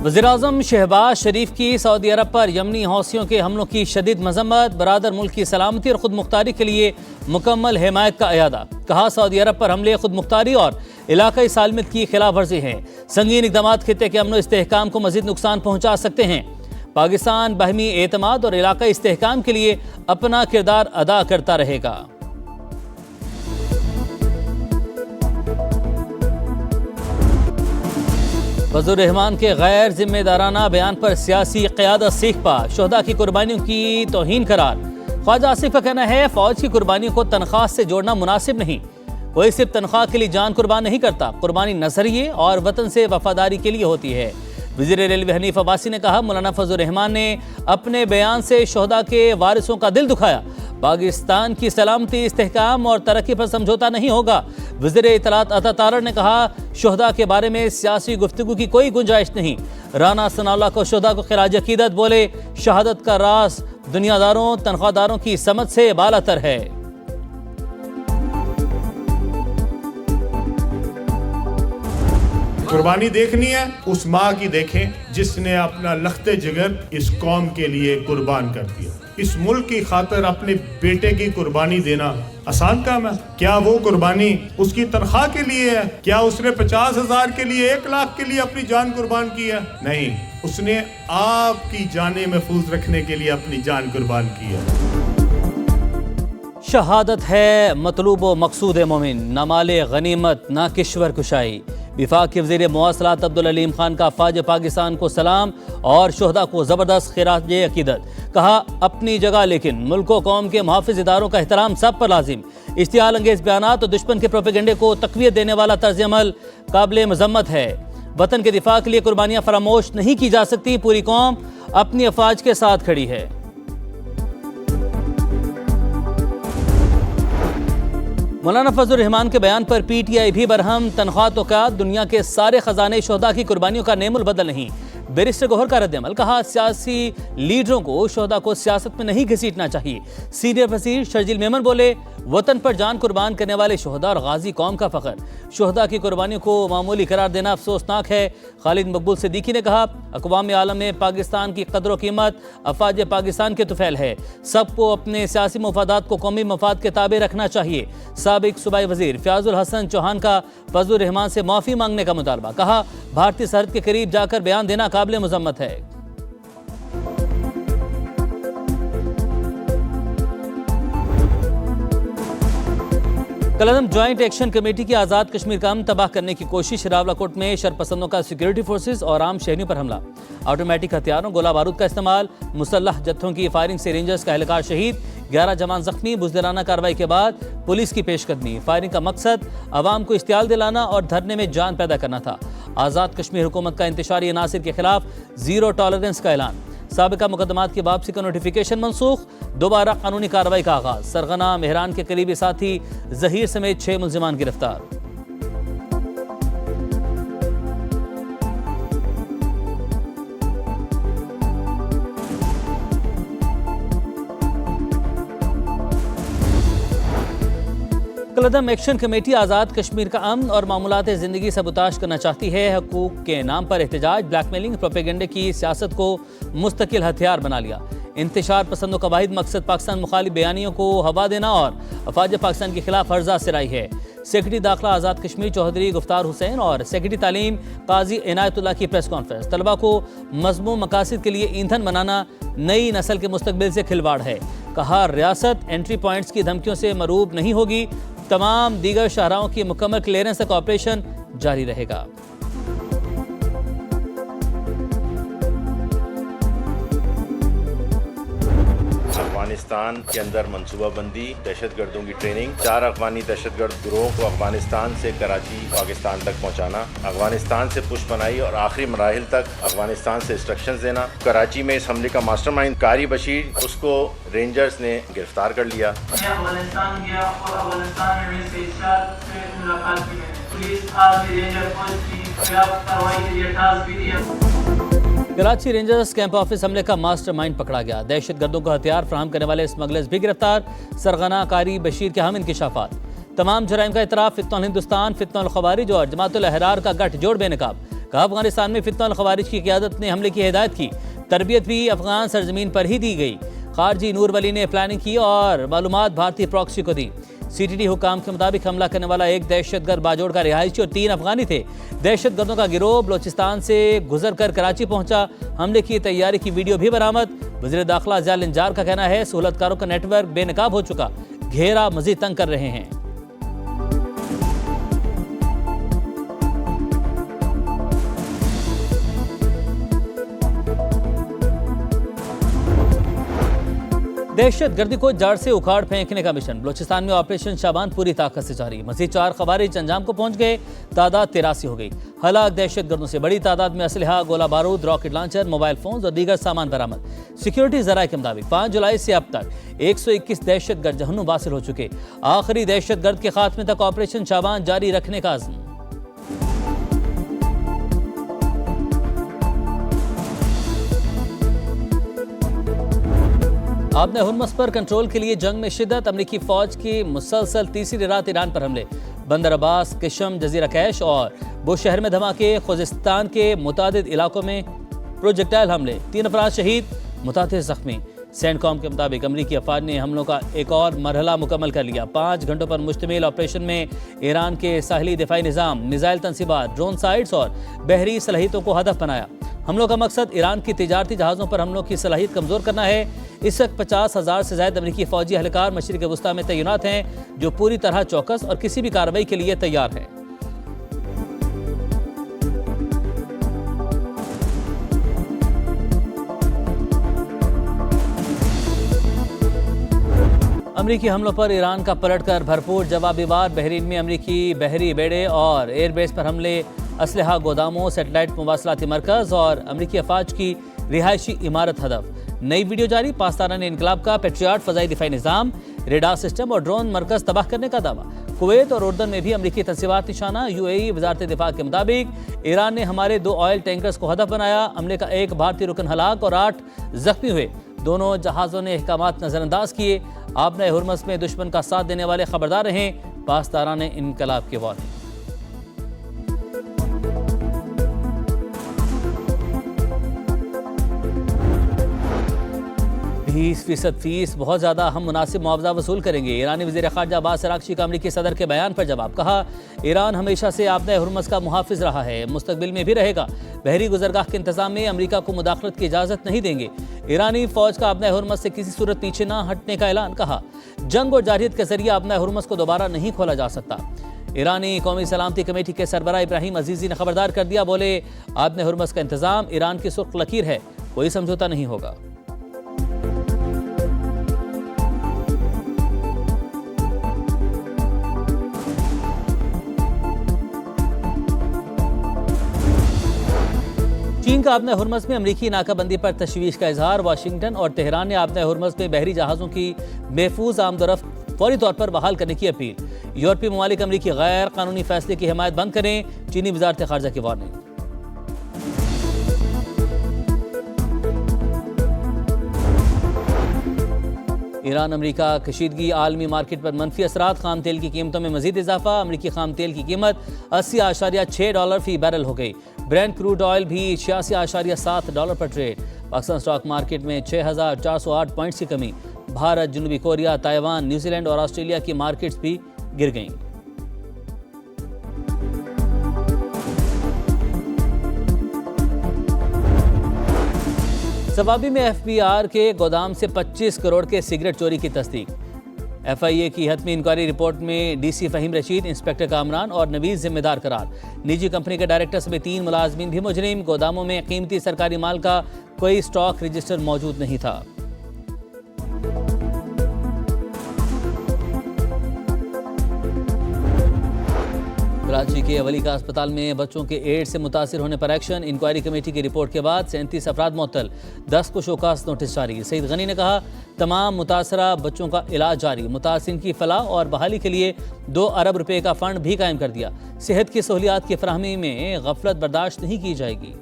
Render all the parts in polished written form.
वज़ीर-ए-आज़म शहबाज शरीफ की सऊदी अरब पर यमनी हौसियों के हमलों की शदीद मजम्मत, बरादर मुल्क की सलामती और खुद मुख्तारी के लिए मुकम्मल हिमायत का अयादा। कहा, सऊदी अरब पर हमले खुद मुख्तारी और इलाकाई सालमियत की खिलाफ वर्जी हैं। संगीन इक़दामात खित्ते के अमन इस्तेहकाम को मज़ीद नुकसान पहुँचा सकते हैं। पाकिस्तान बाहमी एतमाद और इलाकाई इस्तेहकाम के लिए अपना किरदार अदा करता रहेगा। फजलुर रहमान के गैर जिम्मेदाराना बयान पर सियासी क़यादत सीख पा, शोहदा की कुर्बानियों की तौहीन करार। ख्वाजा आसिफ का कहना है, फौज की कुर्बानियों को तनख्वाह से जोड़ना मुनासिब नहीं। कोई सिर्फ तनख्वाह के लिए जान कुर्बान नहीं करता, कुर्बानी नजरिए और वतन से वफादारी के लिए होती है। वज़ीर रेलवे हनीफ अब्बासी ने कहा, मौलाना फजलुर रहमान ने अपने बयान से शोहदा के वारिसों का दिल दुखाया। पाकिस्तान की सलामती, इस्तेहकाम और तरक्की पर समझौता नहीं होगा। वज़ीर इत्तलात अता तारड़ ने कहा, शोहदा के बारे में सियासी गुफ्तगू की कोई गुंजाइश नहीं। राना सनाउल्लाह को शोहदा को खिराज अकीदत, बोले शहादत का रास दुनियादारों तनख्वाहदारों की समझ से बालातर है। कुर्बानी देखनी है, उस माँ की देखें जिसने अपना लख्ते जिगर इस कौम के लिए कुर्बान कर दिया। इस मुल्क की खातिर अपने बेटे की कुर्बानी देना आसान काम है? क्या वो कुर्बानी उसकी तनख्वाह के लिए है? क्या उसने 50,000 के लिए, 1 लाख के लिए अपनी जान कुर्बान की है? नहीं, उसने आपकी जानें महफूज रखने के लिए अपनी जान कुर्बान की है। शहादत है मतलूब व मकसूद मोमिन, न माले गनीमत न किश्वर कुशाई। विफाक के वज़ीर मवासलात अब्दुल अलीम खान का फ़ौज पाकिस्तान को सलाम और शोहदा को ज़बरदस्त खिराज अकीदत। कहा, अपनी जगह लेकिन मुल्क व कौम के मुहाफ़िज़ इदारों का एहतराम सब पर लाजिम। इश्तियाल अंगेज़ बयानात और दुश्मन के प्रोपेगेंडे को तक़वियत देने वाला तर्ज़ अमल काबिल मज़म्मत है। वतन के दिफा के लिए कुर्बानियाँ फरामोश नहीं की जा सकती। पूरी कौम अपनी अफवाज के साथ खड़ी है। मौलाना फजलुर रहमान के बयान पर PTI भी बरहम। तनख्वाह तो क्या, दुनिया के सारे खजाने शोहदा की कुर्बानियों का नेमुल बदल नहीं। बैरिस्टर गौहर का रद्द अमल। कहा, सियासी लीडरों को शोहदा को सियासत में नहीं घसीटना चाहिए। सीनियर वज़ीर शर्जील मेमन बोले, वतन पर जान कुर्बान करने वाले शोहदा और गाजी कौम का फ़ख्र। शोहदा की कुर्बानियों को मामूली करार देना अफसोसनाक है। खालिद मकबूल सिद्दीकी ने कहा, अक़वाम आलम में पाकिस्तान की कदर कीमत अफवाज पाकिस्तान के तुफैल है। सबको अपने सियासी मफादात को कौमी मफाद के ताबे रखना चाहिए। साबिक सूबाई वज़ीर फ़याज़ुल हसन चौहान का फजलुर रहमान से माफ़ी मांगने का मुतालबा। कहा, भारतीय सरहद के करीब जाकर बयान देना काबिल मज़म्मत है। कलदम ज्वाइंट एक्शन कमेटी की आज़ाद कश्मीर का अमन तबाह करने की कोशिश। रावलाकोट में शरपसंदों का सिक्योरिटी फोर्सेस और आम शहरियों पर हमला। ऑटोमेटिक हथियारों, गोला बारूद का इस्तेमाल, मुसल्लह जत्थों की फायरिंग से रेंजर्स का एहलकार शहीद, 11 जवान जख्मी। बुज़दिराना कार्रवाई के बाद पुलिस की पेशकदमी। फायरिंग का मकसद अवाम को इश्तियाल दिलाना और धरने में जान पैदा करना था। आज़ाद कश्मीर हुकूमत का इंतशारी अनासिर के खिलाफ ज़ीरो टॉलरेंस का ऐलान। साबिका मुकदमात की वापसी का नोटिफिकेशन मनसूख। दोबारा कानूनी कार्रवाई का आगाज। सरगना मेहरान के करीबी साथी जहीर समेत 6 मुल्जिमान गिरफ्तार। कलदम एक्शन कमेटी आज़ाद कश्मीर का अमन और मामूलात ज़िंदगी सबूताश करना चाहती है। हकूक़ के नाम पर एहतजाज, ब्लैकमेलिंग, प्रोपेगेंडे की सियासत को मुस्तकिल हथियार बना लिया। इंतशार पसंदों का वाहिद मकसद पाकिस्तान मुखालिफ बयानियों को हवा देना और अफवाज पाकिस्तान के खिलाफ हर्जा सिराई है। सेक्रेटरी दाखिला आज़ाद कश्मीर चौधरी गुफ्तार हुसैन और सेक्रेटरी तालीम काजी इनायतुल्लाह की प्रेस कॉन्फ्रेंस। तलबा को मज़मूम मकासद के लिए ईंधन बनाना नई नस्ल के मुस्तकबिल से खिलवाड़ है। कहा, रियासत एंट्री पॉइंट्स की धमकियों से मरूब नहीं होगी। तमाम दीगर शाहराहों की मुकम्मल क्लियरेंस तक ऑपरेशन जारी रहेगा। अफगानिस्तान के अंदर मनसूबाबंदी, दहशतगर्दों की ट्रेनिंग, 4 अफगानी दहशतगर्द गिरोह को अफगानिस्तान से कराची पाकिस्तान तक पहुंचाना, अफगानिस्तान से पुष्पनाई और आखिरी मराहिल तक अफगानिस्तान से इंस्ट्रक्शंस देना। कराची में इस हमले का मास्टरमाइंड कारी बशीर, उसको रेंजर्स ने गिरफ्तार कर लिया। अफगानिस्तान गया और अफगानिस्तान में से मुलाकात की है। पुलिस आज रेंजर फोर्स की कार्रवाई के लिए टास्क भी दिया। कराची रेंजर्स कैंप ऑफिस हमले का मास्टरमाइंड पकड़ा गया। दहशतगर्दों को हथियार फराहम करने वाले स्मगलर्स भी गिरफ्तार। सरगना कारी बशीर के अहम इंकिशाफात। तमाम जराइम का इतराफ। फितनल हिंदुस्तान, फितनल खवारिज और जमातुल अहरार का गठजोड़ बेनकाब। कहा अफगानिस्तान में फितना और खवारिज की क़यादत ने हमले की हिदायत की, तरबियत भी अफगान सरजमीन पर ही दी गई। खारजी नूर वली ने प्लानिंग की और मालूमात भारतीय प्रॉक्सी को दी। CTT हुकाम के मुताबिक हमला करने वाला एक दहशतगर्द बाजोड़ का रिहायशी और 3 अफगानी थे। दहशतगर्दों का गिरोह बलोचिस्तान से गुजर कर कराची पहुंचा। हमले की तैयारी की वीडियो भी बरामद। वज़ीर दाखिला ज़िया निजार का कहना है सहूलतकारों का नेटवर्क बेनकाब हो चुका, घेरा मजीद तंग कर रहे हैं। दहशतगर्दी को जड़ से उखाड़ फेंकने का मिशन बलोचिस्तान में ऑपरेशन शाबान पूरी ताकत से जारी। मजीद 4 खवारिज अंजाम को पहुंच गए, तादाद 83 हो गई। हलाक दहशतगर्दों से बड़ी तादाद में असलहा, गोला बारूद, रॉकेट लॉन्चर, मोबाइल फोन और दीगर सामान बरामद। सिक्योरिटी जराये के मुताबिक 5 जुलाई से अब तक 121 दहशतगर्द जहन्नुम वासिल हो चुके। आखिरी दहशतगर्द के खात्मे तक ऑपरेशन शाबान जारी रखने का अज़्म। आपने हुर्मस पर कंट्रोल के लिए जंग में शिद्दत। अमरीकी फौज की मुसलसल तीसरी रात ईरान पर हमले। बंदर अब्बास, किशम, जजीरा कैश और बुशहर में धमाके। खुजिस्तान के मुतादिद इलाकों में प्रोजेक्टाइल हमले, 3 अफराद शहीद, मुतादिद जख्मी। सेंटकॉम के मुताबिक अमरीकी अफवाज ने हमलों का एक और मरहला मुकम्मल कर लिया। 5 घंटों पर मुश्तमिल ऑपरेशन में ईरान के साहली दिफाई निज़ाम, मिसाइल तनसीबात, ड्रोन साइट्स और बहरी सलाहियतों को हदफ बनाया। हमलों का मकसद ईरान की तिजारती जहाज़ों पर हमलों की सलाहियत कमज़ोर करना है। इस वक्त 50,000 से ज़्यादा अमरीकी फ़ौजी एहलकार मशरिक़ वस्ता में तैनात हैं, जो पूरी तरह चौकस और किसी भी कार्रवाई के लिए तैयार हैं। अमरीकी हमलों पर ईरान का पलटकर भरपूर जवाबी वार। बहरीन में अमरीकी बहरी बेड़े और एयरबेस पर हमले, असलहा गोदामों, सेटेलाइट मवासलाती मरकज और अमरीकी अफवाज की रिहायशी इमारत हदफ। नई वीडियो जारी। पाकिस्तानी इनकलाब का पेट्रियाट फ़ज़ाई दिफाई निज़ाम, रेडार सिस्टम और ड्रोन मरकज तबाह करने का दावा। कुवैत और उर्दन में भी अमरीकी तनसीबात निशाना। UAE वज़ारत दिफा के मुताबिक ईरान ने हमारे 2 ऑयल टैंकर्स को हदफ बनाया। हमले का एक भारतीय रुकन हलाक और 8 जख्मी हुए। दोनों जहाज़ों ने अहकामात नज़रअंदाज किए। आपने हुर्मस में दुश्मन का साथ देने वाले खबरदार रहें, पाकिस्तानी इनकलाब की वार्निंग। 20% फीस बहुत ज़्यादा, हम मुनासिब मुआवजा वसूल करेंगे। ईरानी वज़ीर ख़ारजा अब्बास अराग़ची का अमरीकी सदर के बयान पर जवाब। कहा ईरान हमेशा से आपने हुर्मस का मुहाफ़िज़ रहा है, मुस्तक़बिल में भी रहेगा। बहरी गुज़रगाह के इंतज़ाम में अमरीका को मुदाखलत की इजाज़त नहीं देंगे। ईरानी फ़ौज का आपने हुर्मस से किसी सूरत पीछे न हटने का ऐलान। कहा जंग और जारहियत के ज़रिए आपने हुर्मस को दोबारा नहीं खोला जा सकता। ईरानी कौमी सलामती कमेटी के सरबराह इब्राहिम अजीज़ी ने खबरदार कर दिया। बोले आपने हुर्मस का इंतज़ाम ईरान की सुर्ख लकीर है, कोई समझौता नहीं होगा। चीन का आपने हुर्मस में अमरीकी नाकाबंदी पर तशवीश का इजहार। वाशिंगटन और तेहरान ने आपने हुर्मस में बहरी जहाज़ों की महफूज आमदोरफ्त फौरी तौर पर बहाल करने की अपील। यूरोपीय ममालिक अमरीकी गैर कानूनी फैसले की हिमायत बंद करें, चीनी वज़ारत ख़ारजा की वार्निंग। ईरान अमरीका कशीदगी, आलमी मार्केट पर मनफी असरात। खाम तेल की कीमतों में मजीद इजाफा। अमरीकी खाम तेल की कीमत $80.6 फी बैरल हो गई। ब्रेंट क्रूड ऑयल भी $86.7 पर ट्रेड। पाकिस्तान स्टॉक मार्केट में 6,408 पॉइंट्स की कमी। भारत, जनूबी कोरिया, ताइवान, न्यूजीलैंड और ऑस्ट्रेलिया की मार्केट्स भी गिर गईं। सवाबी में FBR के गोदाम से 25 करोड़ के सिगरेट चोरी की तस्दीक। FIA की हतमी इंक्वायरी रिपोर्ट में DC फ़हीम रशीद, इंस्पेक्टर कामरान और नवीज़ जिम्मेदार करार। निजी कंपनी के डायरेक्टर समेत 3 मुलाजमीन भी मुजरिम। गोदामों में कीमती सरकारी माल का कोई स्टॉक रजिस्टर मौजूद नहीं था। कराची के अवलिका अस्पताल में बच्चों के एड्स से मुतासिर होने पर एक्शन। इंक्वायरी कमेटी की रिपोर्ट के बाद 37 अफराद मुअत्तल, 10 को शोकास नोटिस जारी। सईद गनी ने कहा तमाम मुतासरा बच्चों का इलाज जारी। मुतासिन की फलाह और बहाली के लिए 2 अरब रुपए का फंड भी कायम कर दिया। सेहत की सहूलियात की फराहमी में गफलत बर्दाश्त नहीं की जाएगी।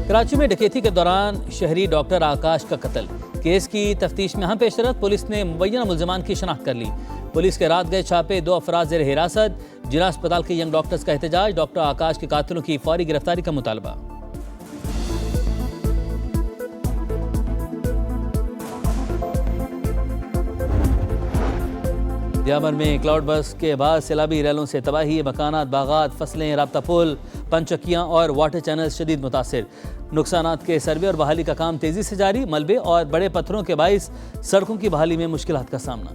कराची में डकैती के दौरान शहरी डॉक्टर आकाश का कत्ल। केस की तफ्तीश में अहम पेशरफ, पुलिस ने मुबैना मुल्ज़िमान की शनाख्त कर ली। पुलिस के रात गए छापे, 2 अफराद ज़ेर हिरासत, जिला अस्पताल के यंग डॉक्टर्स का एहतजाज, डॉक्टर आकाश के कातिलों की फौरी गिरफ्तारी का मुतालबा। दियामर में क्लाउड बर्स्ट के बाद सैलाबी रैलों से तबाही, मकानात, बागात, फसलें, राब्ता पुल, पंचक्कियाँ और वाटर चैनल शदीद मुतासिर। नुकसानात के सर्वे और बहाली का काम तेजी से जारी, मलबे और बड़े पत्थरों के बाइस सड़कों की बहाली में मुश्किलात का सामना।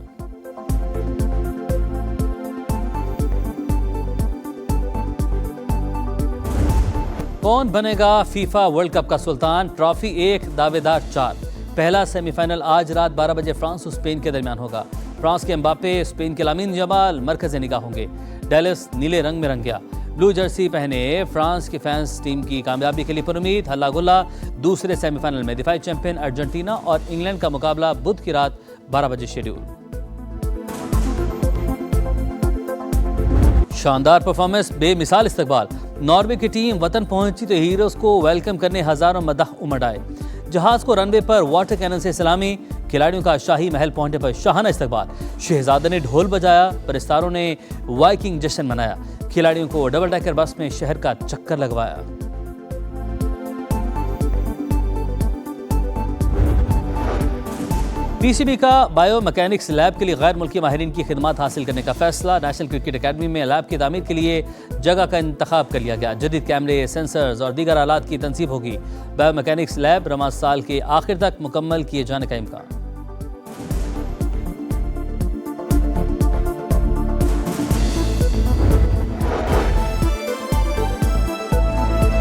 कौन बनेगा फीफा वर्ल्ड कप का सुल्तान? ट्रॉफी 1, दावेदार 4। पहला सेमीफाइनल आज रात 12 बजे फ्रांस और स्पेन के दरमियान होगा। फ्रांस के एम्बापे, स्पेन के लामिन जमाल मरकज़ निगाह होंगे। डैलस नीले रंग में रंग गया, ब्लू जर्सी पहने फ्रांस के फैंस टीम की कामयाबी के लिए पुरुमीद। हल्ला गुल्ला। दूसरे सेमीफाइनल में दिफाई चैंपियन अर्जेंटीना और इंग्लैंड का मुकाबला बुध की रात 12 बजे शेड्यूल। शानदार परफॉर्मेंस, बेमिसाल इस्तकबाल। नॉर्वे की टीम वतन पहुंची तो हीरोज को वेलकम करने हजारों मदाह उमड़ आए। जहाज को रनवे पर वाटर कैनन से सलामी, खिलाड़ियों का शाही महल पहुंचने पर शाहाना इस्तकबाल। शहजादे ने ढोल बजाया, परिस्तारों ने वाइकिंग जश्न मनाया। खिलाड़ियों को डबल डेकर बस में शहर का चक्कर लगवाया। पीसीबी का बायो मैकेनिक्स लैब के लिए गैर मुल्की माहिरीन की खिदमत हासिल करने का फैसला। नेशनल क्रिकेट अकेडमी में लैब की तामीर के लिए जगह का इंतखाब कर लिया गया। जदीद कैमरे, सेंसर्स और दीगर आलात की तनसीब होगी। बायो मैकेनिक्स लैब रमज़ान साल के आखिर तक मुकम्मल किए जाने का इम्कान।